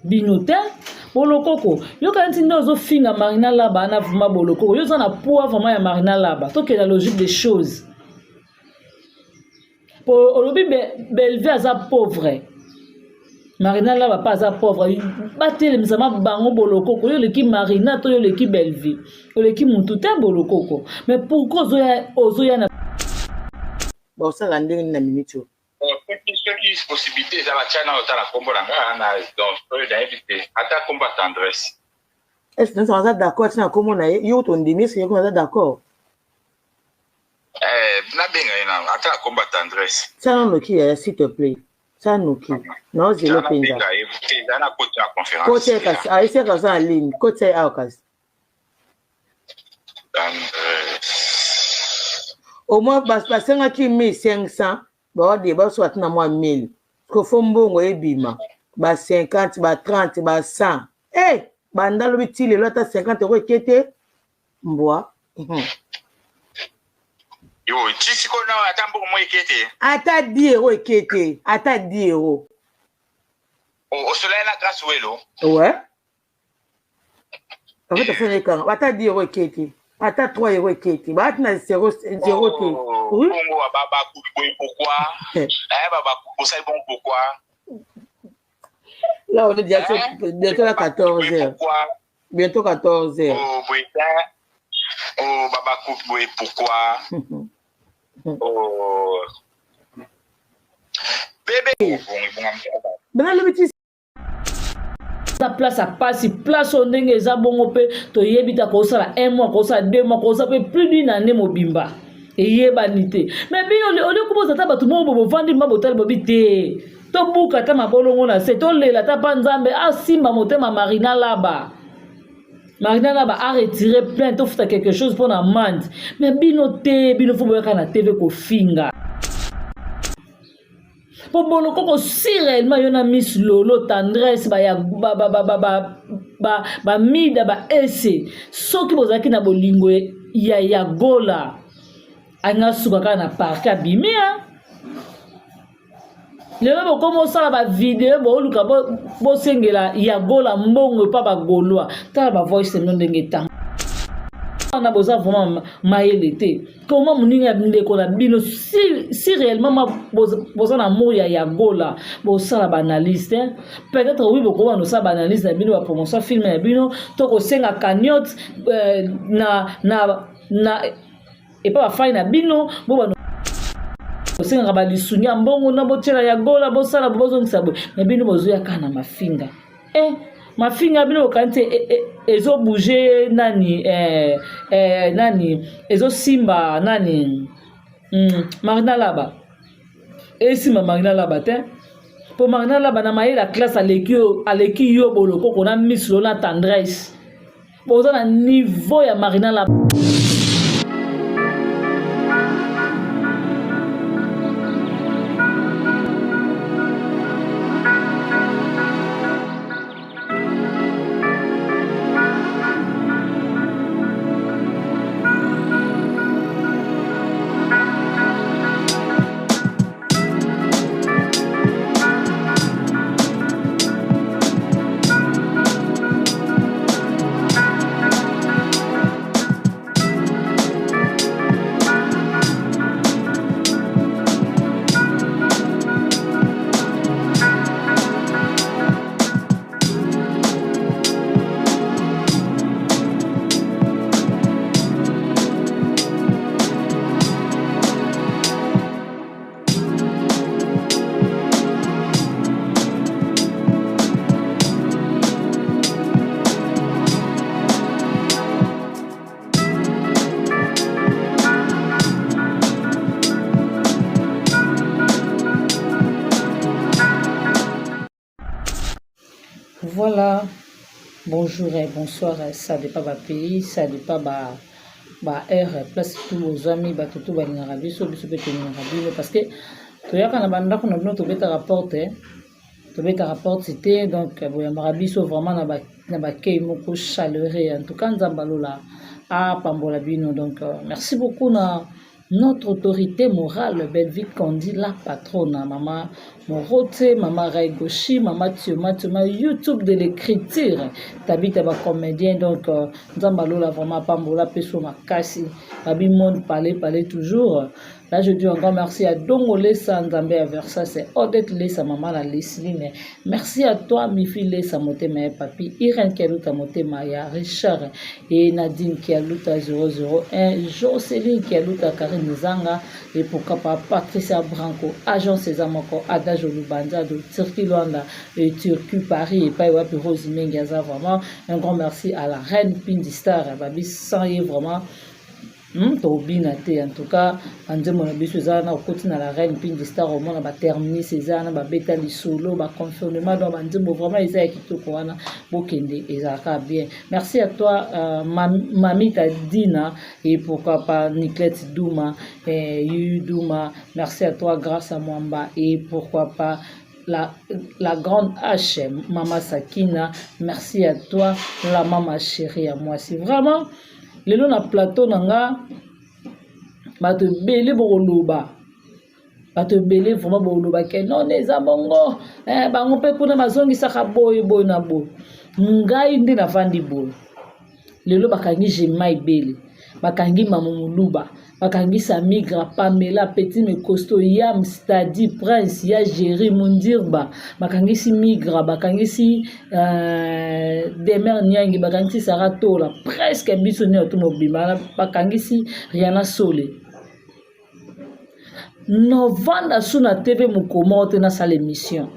binote bolokoko yo kanti ndozo finga Marina Laba na vuma bolokoko yo zana poids vraiment ya Marina Laba to que la logique des choses pour olobi Bellevue aza pauvre Marina Laba pas aza pauvre batele misama bango bolokoko yo leki Marina to yo leki Bellevue yo leki muntu te bolokoko mais pourquoi ozoya na bon ça la ndenge na minute ce qui est possibilité dans la China au la combo donc j'ai invité à ta combat tendresse. Est-ce que nous sommes d'accord tu na comment na yo ton demi c'est qu'on est d'accord na benga ina à ta combat tendresse. Ça non qui s'il te plaît. Ça nous qui non je le pinga. Dans côté la conférence. Côté kas ah c'est comme ça en ligne côté aukas. Au moins parce que ngaki 1500 ba de ba soit na moi 1000 ko fombongo ebima ba 50 ba 30 ba 100 ba ndalo bitile lota 50 € kete mbwa yo tisi ko na atambo mo ekete ata 10 € kete ata 10 €. Au soleil la grâce welo ouais en fait fait quand ata 10 € kete ata 3 € kete ba na 0 te oui baba pourquoi baba ça bon pourquoi là on est déjà bientôt à 14h bientôt 14h baba coupe pourquoi bébé bana le petit sa place à passer place au ndenge za bongo pe to yebita ko sala 1 mois ko sala 2 mois ko sala plus d'une année mobimba et yebanité mais bien on le commence à tout monde bo vendre ma botel bobité to buka ta mabolongo na c'est to lela ta panzambe a simba motema Marina Laba a retiré plainte to futa quelque chose pour na mande mais binoté bino fo boyaka na TV ko finga pour bolokoko si réellement yona Miss Lolo tendresse ba ya ba mida ba ese soki bozaki na bolingo ya gola anga suka kana parka bimia lelo bokomo sala ba vidéo bo luka bo sengela ya gola mbongo pa ba golwa ta ba voice no ndenge ta na boza vraiment maelete comment muninga ndeko na bino si réellement boza na moya ya gola bo sala ba analyste peut-être oui boko no sala ba analyste na bino ba promotion film na bino to ko senga cagnotte na et pas fa na bino bo ba senga ba lisunya mbongo na botela ya gola bo sala bozo ngisabo na bino bozo ya kana mafinga mafinga bino kante ezo bouger nani nani ezo simba nani Marina Laba simba Marina Laba te pour Marina Laba na maye la classe aleki yo boloko kona Miss Lona tendresse boza na niveau ya Marina Laba. Voilà, bonjour et bonsoir, ça dépend pas pays, ça dépend ba heure, place tous vos amis, ba tout ba ngarabi, so biso bete ngarabi parce que to yaka na banda ko na bino to beta rapport c'était donc boya ngarabi so vraiment na ba kay moko chaleureux en tout cas nzambalola a pambola bino donc merci beaucoup na notre autorité morale Bellevue Kondi la patronne maman Morote, Maman Raigoshi, Maman Tioma, YouTube de l'écriture. Tabita ba comédien, donc Nzambalola vraiment Pambola Peso Makasi. Babi monde parler toujours. Là, je dis encore merci à Dongo Lessa Nzambe à Versa, c'est Odette Lessa, Maman la Lesline. Merci à toi, Mifi Lessa Motema et Papi, Irène qui a luta Motema et Richard et Nadine qui a luta 001, Jocelyn qui a luta Karine Zanga et pourquoi pas Patricia Branco, Agent César Moko, Ada Jolubanda de Turquie Luanda et Turquie Paris et Païwa Rose Mengaza. Vraiment un grand merci à la reine Pindistar, Babi sans y vraiment. En tout cas, on dit mon avis sur ça, on continue à la reine Pindistar au monde, on va terminer ces années, on va bêta les solos, on va confirmer, on dit vraiment ils ont quitté le Coran, Bokende et ça bien. Merci à toi, Mamie Tadina et pourquoi pas Nicolette Douma et Yu Douma. Merci à toi, grâce à Mwamba et pourquoi pas la grande H, Maman Sakina. Merci à toi, la maman chérie à moi. C'est vraiment. Lelo na plateau nanga bato belé boloba bato belé vraiment boloba ke non eza bongo bango pe kuna bazongi saka boy na bo ngai ndi na vandi boy lelo bakangi jemai belé bakangi mamuluba bakangi Samigra Pamela Petit me costo Yam Stadi Prince ya Jerry Mundirba bakangi si Migra bakangi si Demer Nyangi bakangi si Saratola presque biso ne automobile bakangi si Rihanna Sole novanda suna TV mukomote na sa l'émission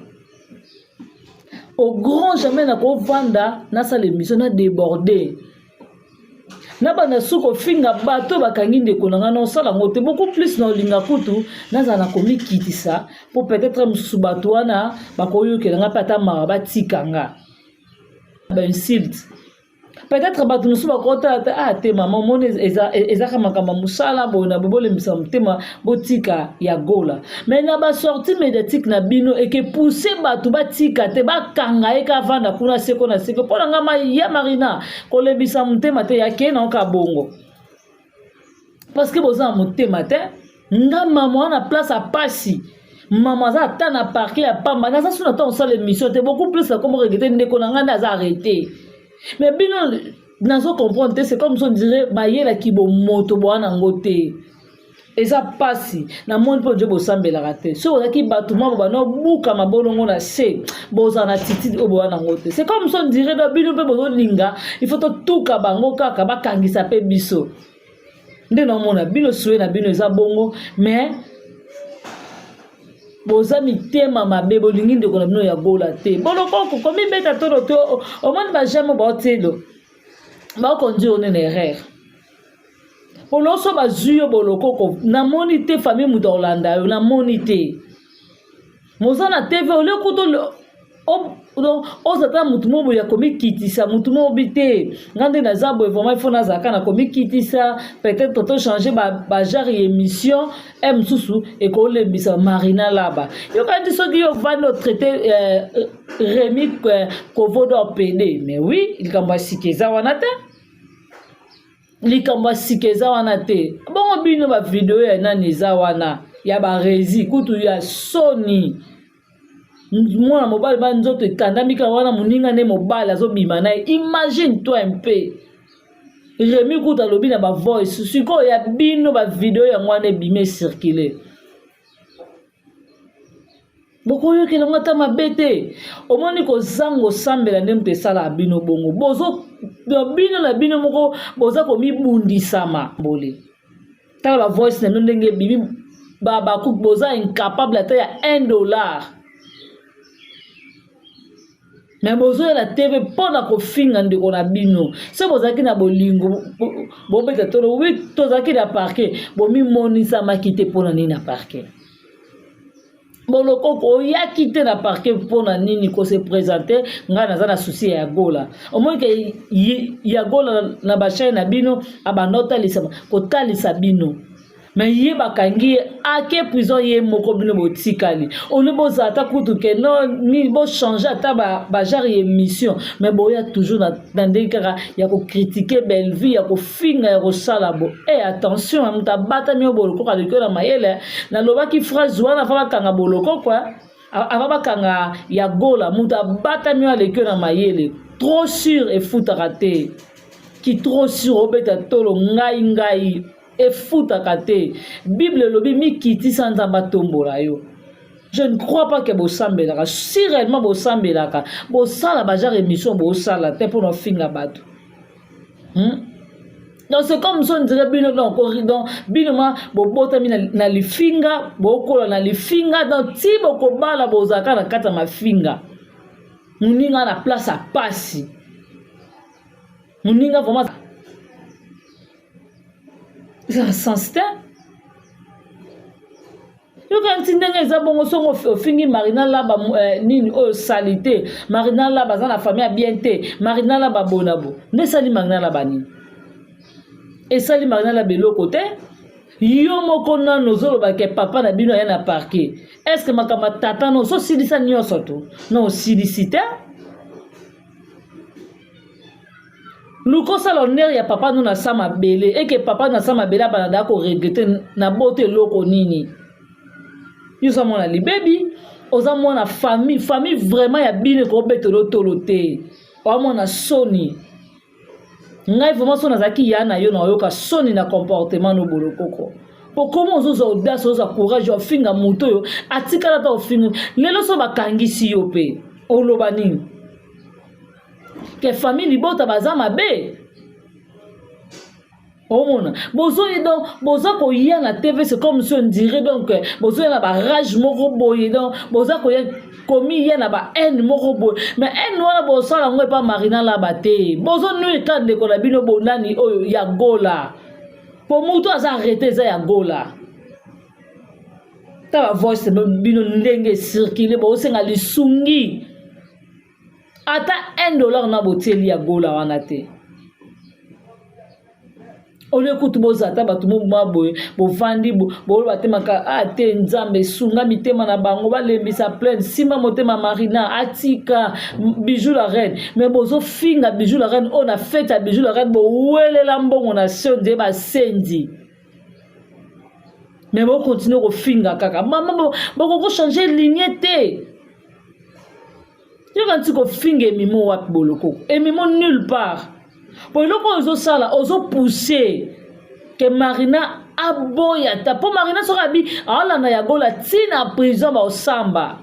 au grand jamais na ko vanda na sa l'émission na débordé na bana suko finga bato bakangi ndeko nanga non sala ngote beaucoup plus na linga kutu naza na komi kitisa pour peut-être mususu bato wana bakoyo kelanga pata mara batikanga ba insult peut-être bato mususu bakota te maman mone eza kamaka musala bona bobole misa mutema botika ya gola mais na ba sortie médiatique na bino et que pousser bato batika te bakanga eka vanda kuna seko na seko pona ngama ya Marina ko lebisa mutema te ya kena ka bongo parce que boza mutema te ngama mwana place à passi maman za ta na parquet ya pamba na sa suna ta on sala émission te beaucoup plus comme regretter ndeko na nganda za arrêter. Mais bino nazo comprendre c'est comme si on dirait bayela ki bo moto bwana ngote eza pasi na monde po nje bo sambela raté so ozaki bato mo ba no buka mabolongo na se boza na titi o bwana ngote c'est comme si on dirait na bino pe bozo linga il faut tout ka bango kaka bakangisa pe biso nde na mona bino soué na bino eza bongo mais boza mitema mabe bolingi ndeko na bino ya gola te boloko komi beta toro to o moni ba jamais ba otelo ba konji on en erreur boloso ba zuyo boloko ko na moni te famille mu Orlando yo na moni te mozana TV ole kuto ozata mutu mobo ya komi kitisa mutu mobi te ngande na zabo vraiment il faut na zaka na komi kitisa peut-être toto changer ba genre émission msusu et ko le bisa Marina laba yo quand dit soki yo va no traiter Rémi Kovodo PD mais oui il kamba sikeza wana te likamba sikeza wana te bongo bino ba vidéo ya nani za wana ya ba rezi kutu ya Sony mwana mobile ba nzoto ekandamika wana muninga ne mobile azobima na imagine toi un peu Rémi kuta lobi na ba voice siko ya bino ba vidéo ya mwana bime circuler boko yo kelanga ta mabete omoni ko zango sambela ndemte sala bino bongo bozo bino na bino moko boza ko mibundisama bole ta la voice na ndenge bibi baba ku boza incapable ata ya $1 mais bozo ya la TV pona ko finga ndeko na bino se bozaki na bolingo bobeta tolo oui tozaki na parquet bomi monisa makite pona ni na parquet boloko ko ya kite na parquet pona nini ko se présenter nga na za na souci ya gola au moins que ya gola na ba chaîne na bino abanota lisama ko talisa bino mais ye bakangi ake prison ye moko bino botikali on ne boza ata kutu ke non ni bo changer ata ba genre émission mais boya toujours dans des cas ya ko critiquer belle vie ya ko finga ya ko sala bo et attention amta bata mi boloko ka lekela mayele na loba ki phrase wana fa bakanga boloko quoi ava bakanga ya gola mutu abatami aleki na mayele trop sûr efutaka te ki trop sûr obeta tolo ngai efutaka te. Bible lobi mikitisa nzambe atombola yo. Je ne crois pas que bosambelaka. Si réellement bosambelaka, bosala bajar émission bosala te pour no finga bato. Donc c'est comme ça on dirait bino dans corridor, bino ma bobotami na lifinga, bokola na lifinga dans ti bokobala bozaka na kata mafinga. Muninga na place à passi. Muninga vraiment c'est un sens te. Yo quand ndenge eza bongo songo fingi marina la ba nini o salité marina la ba za na famille bien te marina la ba bonabo ne sali marina la ba nini et sali marina la beloko te yo moko na nozolo ba ke papa na bino ya na parquet est-ce que makama tata no so silisa nyoso to non silicité lukosa l'honneur ya papa no na sama belé et que papa na sama belé ba na ko regretter na bote loko nini. Nous sommes la libebi, oza mona famille vraiment ya bine ko betelo tolote. O mona soni. Ngai vraiment sona zaki yana yo na yoka soni na comportement no bolokoko. Po comment oza audace, oza courage, o finga moto yo, atikala ta o finga. Lelo so bakangisi yo pe. Oloba nini? Ke famille libota bazama be. Bozo ko ya na TV, c'est comme si on dirait donc bozo na ba rage moko boye donc bozo ko ya komi ya na ba haine moko boye mais haine wana bozo la ngwe pa marina la bate bozo nu kande ko la bino bonani oyo ya gola po mutu asa arrêter za ya gola ta ba voice bino ndenge circuler bozo senga lisungi ata $1 na boteli ya gola wana te. Ole kutu bozata batu moma boye bo vandi bo batemaka ate nzambe sunga mitema na bango balembisa plein sima motema marina atika bijou la reine mais bozo finga bijou la reine on a fait à bijou la reine bo welela mbongo na sonde ba sendi mais bo continue ko finga kaka mama bo ko changer ligne te yo quand tu ko finga mimo wapi boloko et mimo nulle part. Pour le coup, ozo sala, ozo pousser que Marina aboya ta. Pour Marina sera bi, ala na ya gola tina prison ba osamba.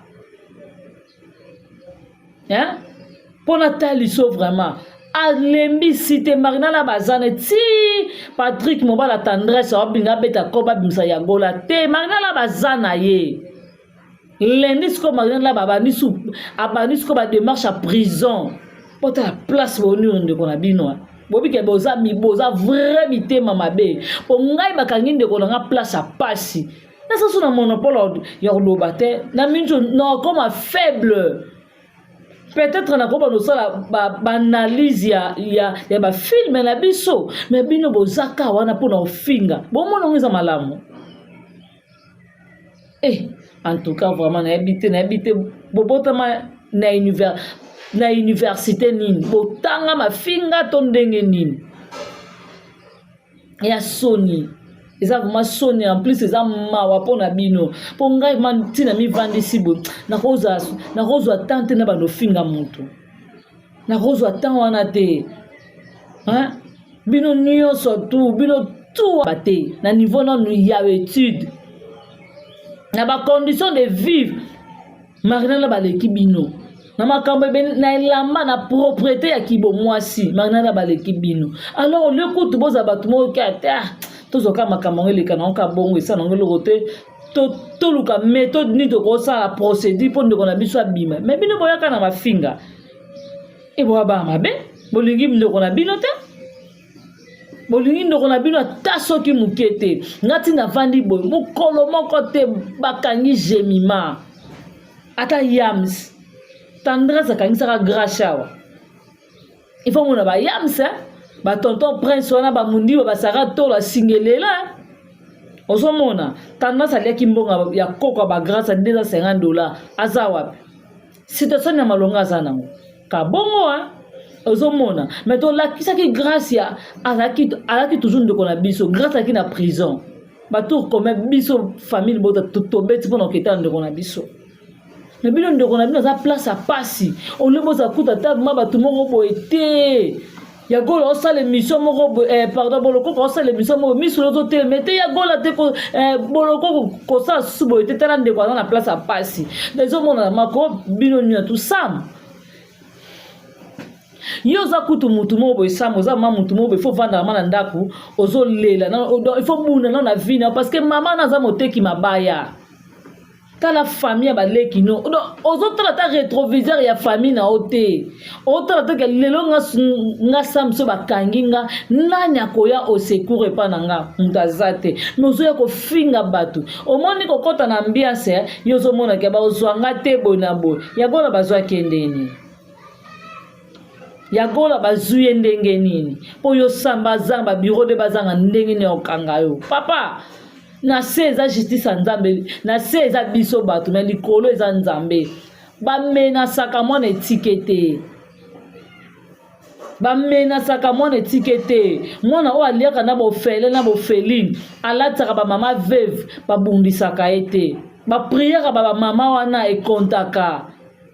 Hein? Pour Nathalie so vraiment. Alembi cité Marina la bazane ti Patrick Moba la tendresse obinga beta koba bimsa ya gola te Marina la bazana ye. Lundi ko Marina la babani sou abani ko ba démarche à prison. Pour ta place bonheur de kona bino bobi ke boza vrai mitema mabe po ngai bakangi de kona place à passi na ça sur monopole ya lobate na minjo non comme faible peut-être na ko ba no sala ba analyse ya ba film na biso mais bino bozaka wana po na ofinga bo mona ngeza malamu en tout cas vraiment na habité bobotama na université nini botanga mafinga to ndenge nini ya soni eza vraiment soni en plus eza mawa pona bino po ngai man tina mi vandi sibo na kozo tante na bano finga mutu na kozo tan wana te hein bino nyonso tu bino tout bate na niveau na nu ya étude na ba condition de vivre marina la baleki bino na makambo na elamba na propriété ya kibo mwasi marina la baleki bino alors le coup boza batu mo ka ta tozoka makambo eleka na ka bongo esa na ngelo rote to luka méthode ni to ko sa procédure pour ndeko na biso abima mais bino boyaka na mafinga e bo ba mabe bolingi ndeko na bino te bolingi ndeko na bino ta soki mukete ngati na vandi boy mukolo moko te bakangi jemima ata yams tendresse kangisaka grâce il faut mona ba yams ba tonton prince wana ba mundi ba sara to la singelela osomona tendresse aliaki mbonga ya koko ba grâce $250 azawa situation ya malonga azanango ka bongo osomona mais to la kisaki grâce ya alaki toujours ndeko na biso grâce aki na prison ba tour comme biso famille bota to beti pona oketa ndeko na biso Mais bino ndeko na bino za place à passi. On le boza kuta tabma ba tout moko boité. Ya gola osala émission moko pardon boloko ko osala émission moko misulo zo te mete ya gola te ko boloko ko sa subo te tala ndeko na place à passi. Les hommes na mako bino nya tout sam. Yo za kutu mutu mo boy samo za mama mutu mo boy faut vendre mana ndaku ozo lela il faut buna na vie parce que maman na za moteki mabaya ta la famille ba leki no ozo tala ta rétroviseur ya famille na ote o tala ta lelo nga samso ba kanginga nanya koya au secours pa nanga mutazate nozo ya ko finga batu o moni ko kota na ambiance yo zo mona ke ba ozo nga te bonabo ya gola bazwa kendeni ya gola bazuye ndenge nini po yo samba zamba bureau de bazanga ndenge ne okanga yo papa na seza justice nzambe na seza biso batu mais likolo eza nzambe ba mena saka mona étiquette ba mena saka mona étiquette mona o aliaka na bo fele na bo feline alataka ba mama veuve ba bundisaka ete ba prière ba mama wana e kontaka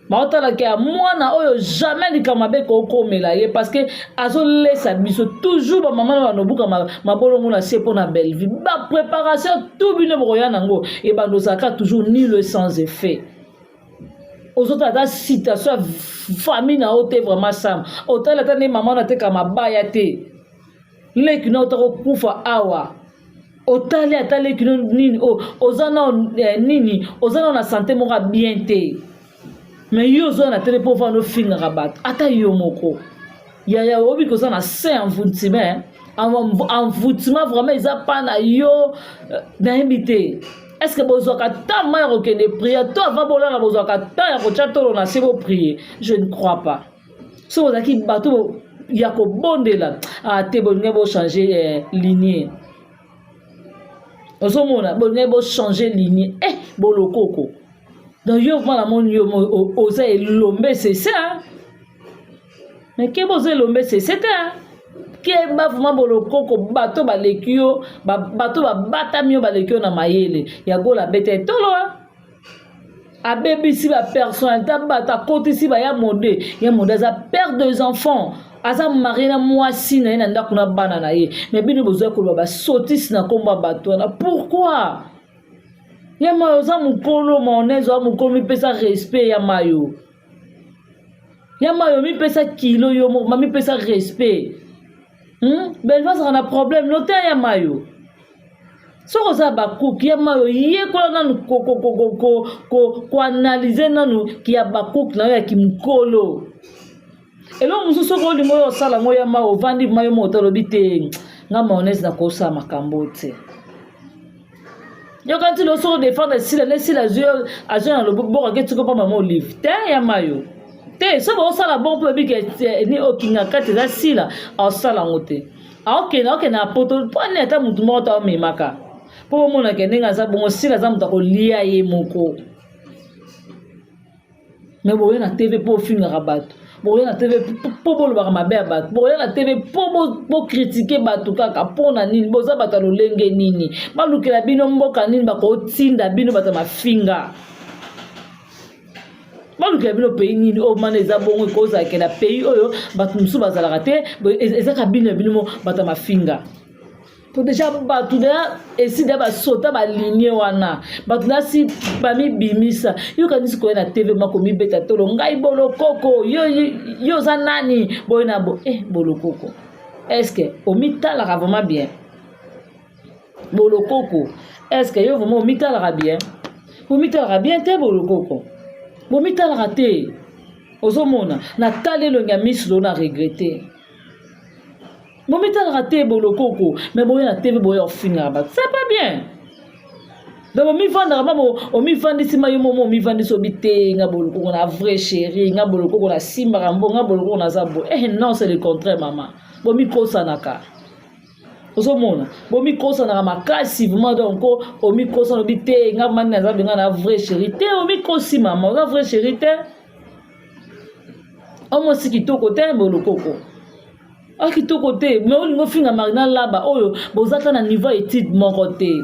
Maotala ke mwana oyo jamais likamabe ko komela ye parce que azo laissa biso toujours ba maman ba nobuka mabolongo na se pona belle vie ba préparation tout bino boya nango e ba ndosaka toujours ni le sans effet aux autres da citation famille na ote vraiment sam otala tane maman na te kama baya te leki na otako kufa awa otali atali kino nini ozana nini ozana na santé moka bien te. Mais yo zo na télé pour voir nos finga rabat ata yo moko ya obi ko ça na c'est en voûtement vraiment ils a pas na yo na invité est-ce que bozo ka ta ma ro ke de prière toi va bola na bozo ka ta ya ko chato na c'est beau prier je ne crois pas so za ki bato ya ko bondela a te bonne bo changer lignée ozo mona bonne bo changer lignée bolokoko. Donc, yo voilà mon yo osé lombe c'est ça. Mais que osé lombe c'est ça. Que ba vraiment boloko ko bato ba lekio bato ba batamio ba lekio na mayele. Ya go la bête tolo. A bébé si ba personne ta bata côté si ba ya modé za père deux enfants. Aza marina mwasi na ina ndako na bana na ye. Mais bino bozo ko ba sotis na komba bato na pourquoi? Ya mayo za mukolo maonezo mukolo mi pesa respect ya mayo. Ya mayo mi pesa kilo yo mi pesa respect. Ben va ça na problème noté ya mayo. Soko za bakuk ya mayo ye ko nanu ko analyser nanu ki ya bakuk na ya kimkolo. Elo mususu ko lingo yo sala ngo ya mayo vandi mayo motolo bite nga maonese na ko sa makambo te. Yo quand tu le sors défendre si la jeu dans le bon que tu comprends maman livre te ya mayo te so bo sala bon pour bi que ni okinga kati za sila au sala ngote a na poto pone ta mutu moto o memaka po mona ke ninga za bon sila za mutu ko lia ye moko mais bo na TV pour finir rabat bo na TV pour bo ba mabe bat bo na TV pour critiquer batu kaka pona nini boza batalo lenge nini malukela bino mboka nini bako tinda bino bata mafinga malukela bino pays nini o maneza bongo ko za ke na pays oyo batu musu bazala raté ezaka bino bata mafinga to déjà batu da esi da ba sota ba ligne wana batu da si ba mi bimisa yo kanisi ko na TV mako mi beta tolo ngai bolo koko yo za nani boina bo bolo koko est-ce que o mita la vraiment bien bolo koko est-ce que yo vraiment mita la bien o mita la bien te bolo koko bo mita la raté ozomona na talelo nyamis lo na regretter. Bon, mais t'as raté bolokoko, mais bon, la TV boy au final, c'est pas bien. Donc, mi vendre maman, on mi vendre si mayo momo, mi vendre sobité, nga boloko, on a vrai chéri, nga boloko, on a simbarambo, nga boloko, on a zabo. Non, c'est le contraire, maman. Bon, mi kosa naka. Osomona, bon, mi kosa naka massivement donc, on mi kosa sobité, nga man na zabo, nga na vrai chéri, te, on mi kosi maman, nga vrai chéri, te. On mo sikito côté bolokoko. Aki to côté mais on ngo finga marina là-bas oyo bozata na niveau étude mon côté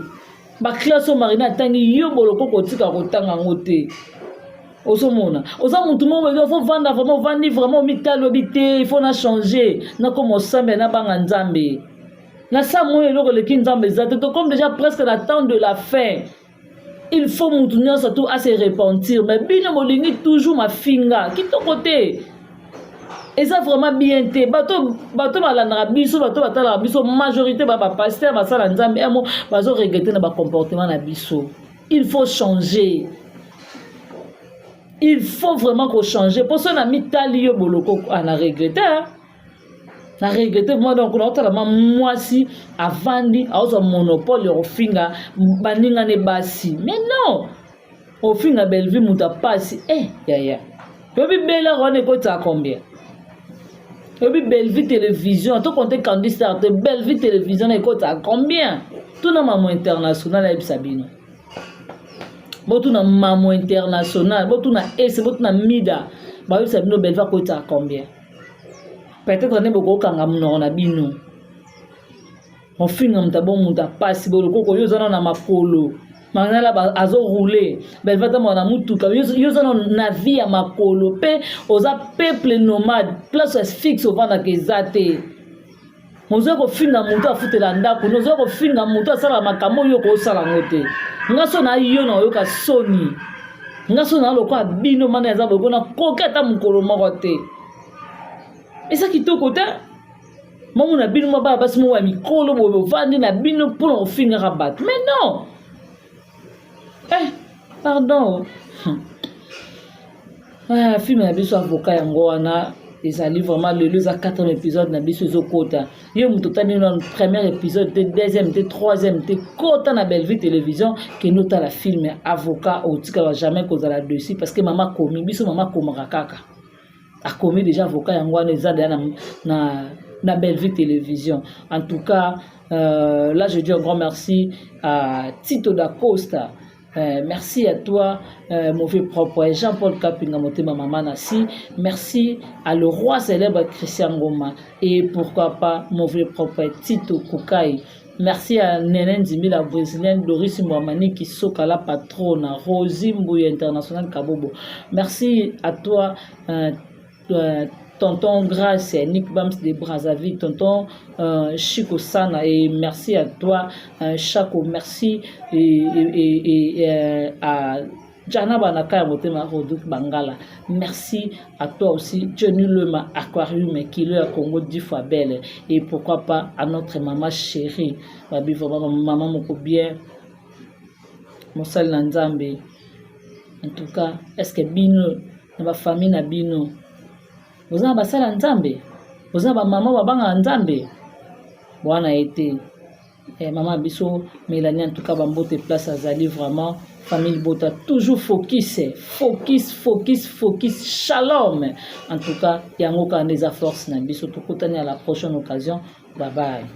ba classe marina tangi yo boloko kotika kotanga ngote Osomona. Osa mutu mo il faut vendre vraiment mitalo bité, il faut na changer. Na comme osambe na banga nzambe. Na sa mo eloko le kinzambe zate to comme déjà presque la temps de la fin. Il faut mutu nyonso tout à se repentir mais bino molingi toujours ma finga. Qui ton côté? Et ça vraiment bien té. Bato balana biso, bato batala biso majorité ba pasteur ba sala nzambe amo bazo regretter na ba comportement na biso. Il faut changer. Il faut vraiment qu'on change. Pour ça, on a mis Talio Boloko, on a regretté. On a regretté, moi, donc, on a moi, si, avant, on a un monopole, au finga, baninga ne basi. Mais non! Au finga, Bellevue, mouta passi. Ya. Puis, Bella, on est côté à combien? Puis, Bellevue Télévision, tout compte candidat, Bellevue Télévision, est côté à combien? Tout dans maman international, avec Sabino. Botu na mamo international, botu na S, botu na mida, ba yo sabino belva kota combien? Peut-être ne boko kanga muno na bino. On finga mtabo muta passe bolo koko yo zana na makolo. Mangala ba azo rouler, belva ta mona mutuka, yo zana na vie ya makolo pe oza peuple nomade, place fixe au vana kezate. Mozo ko finga mutu afutela ndako, nozo ko finga mutu asala makambo yo ko sala ngote. Ngaso na yo na yoka soni. Ngaso na lokwa bino mana ya zabo kona kokata mukolo moko te. Esa kitoko te. Mamu na bino maba basi mo wa mikolo bo vandi na bino pour ofinga rabat. Mais non. Pardon. Film na biso avocat yango wana. Ezali vraiment le 4e épisode na biso ezokota. Yo mutotani na premier épisode, deuxième, troisième, kota na Bellevue Télévision que nota la film avocat au tika va jamais cause la dessus parce que maman komi biso maman komaka kaka. A commis déjà avocat yango na ezada na Bellevue Télévision. En tout cas, là je dis un grand merci à Tito da Costa. Merci à toi, mon vieux propre Jean-Paul Kapinga Motema Maman Nassi. Merci à le roi célèbre Christian Goma. Et pourquoi pas mon vieux propre Tito Kukai. Merci à Nenen Zimi, la brésilienne, Doris Mwamani qui soka la patronne, Rosie Mbouya International Kabobo. Merci à toi, tonton Grace, Nick Bams de Brazzaville, tonton Chico Sana, et merci à toi, Chaco, merci, et à Jana Banaka Motema Roduk Bangala. Merci à toi aussi, Johnny Lema Aquarium, qui est à Congo 10 fois belle, et pourquoi pas à notre maman chérie, maman moko bien, Moussal Nanzambe. En tout cas, est-ce que Bino, ma famille na Bino, vous avez basala nzambe, vous avez maman babanga nzambe, bwana été, maman biso, Mélanie en tout cas bambote place à Zali vraiment, famille bota toujours focus, shalom, en tout cas yango ka des forces na biso, tout à la prochaine occasion, bye bye.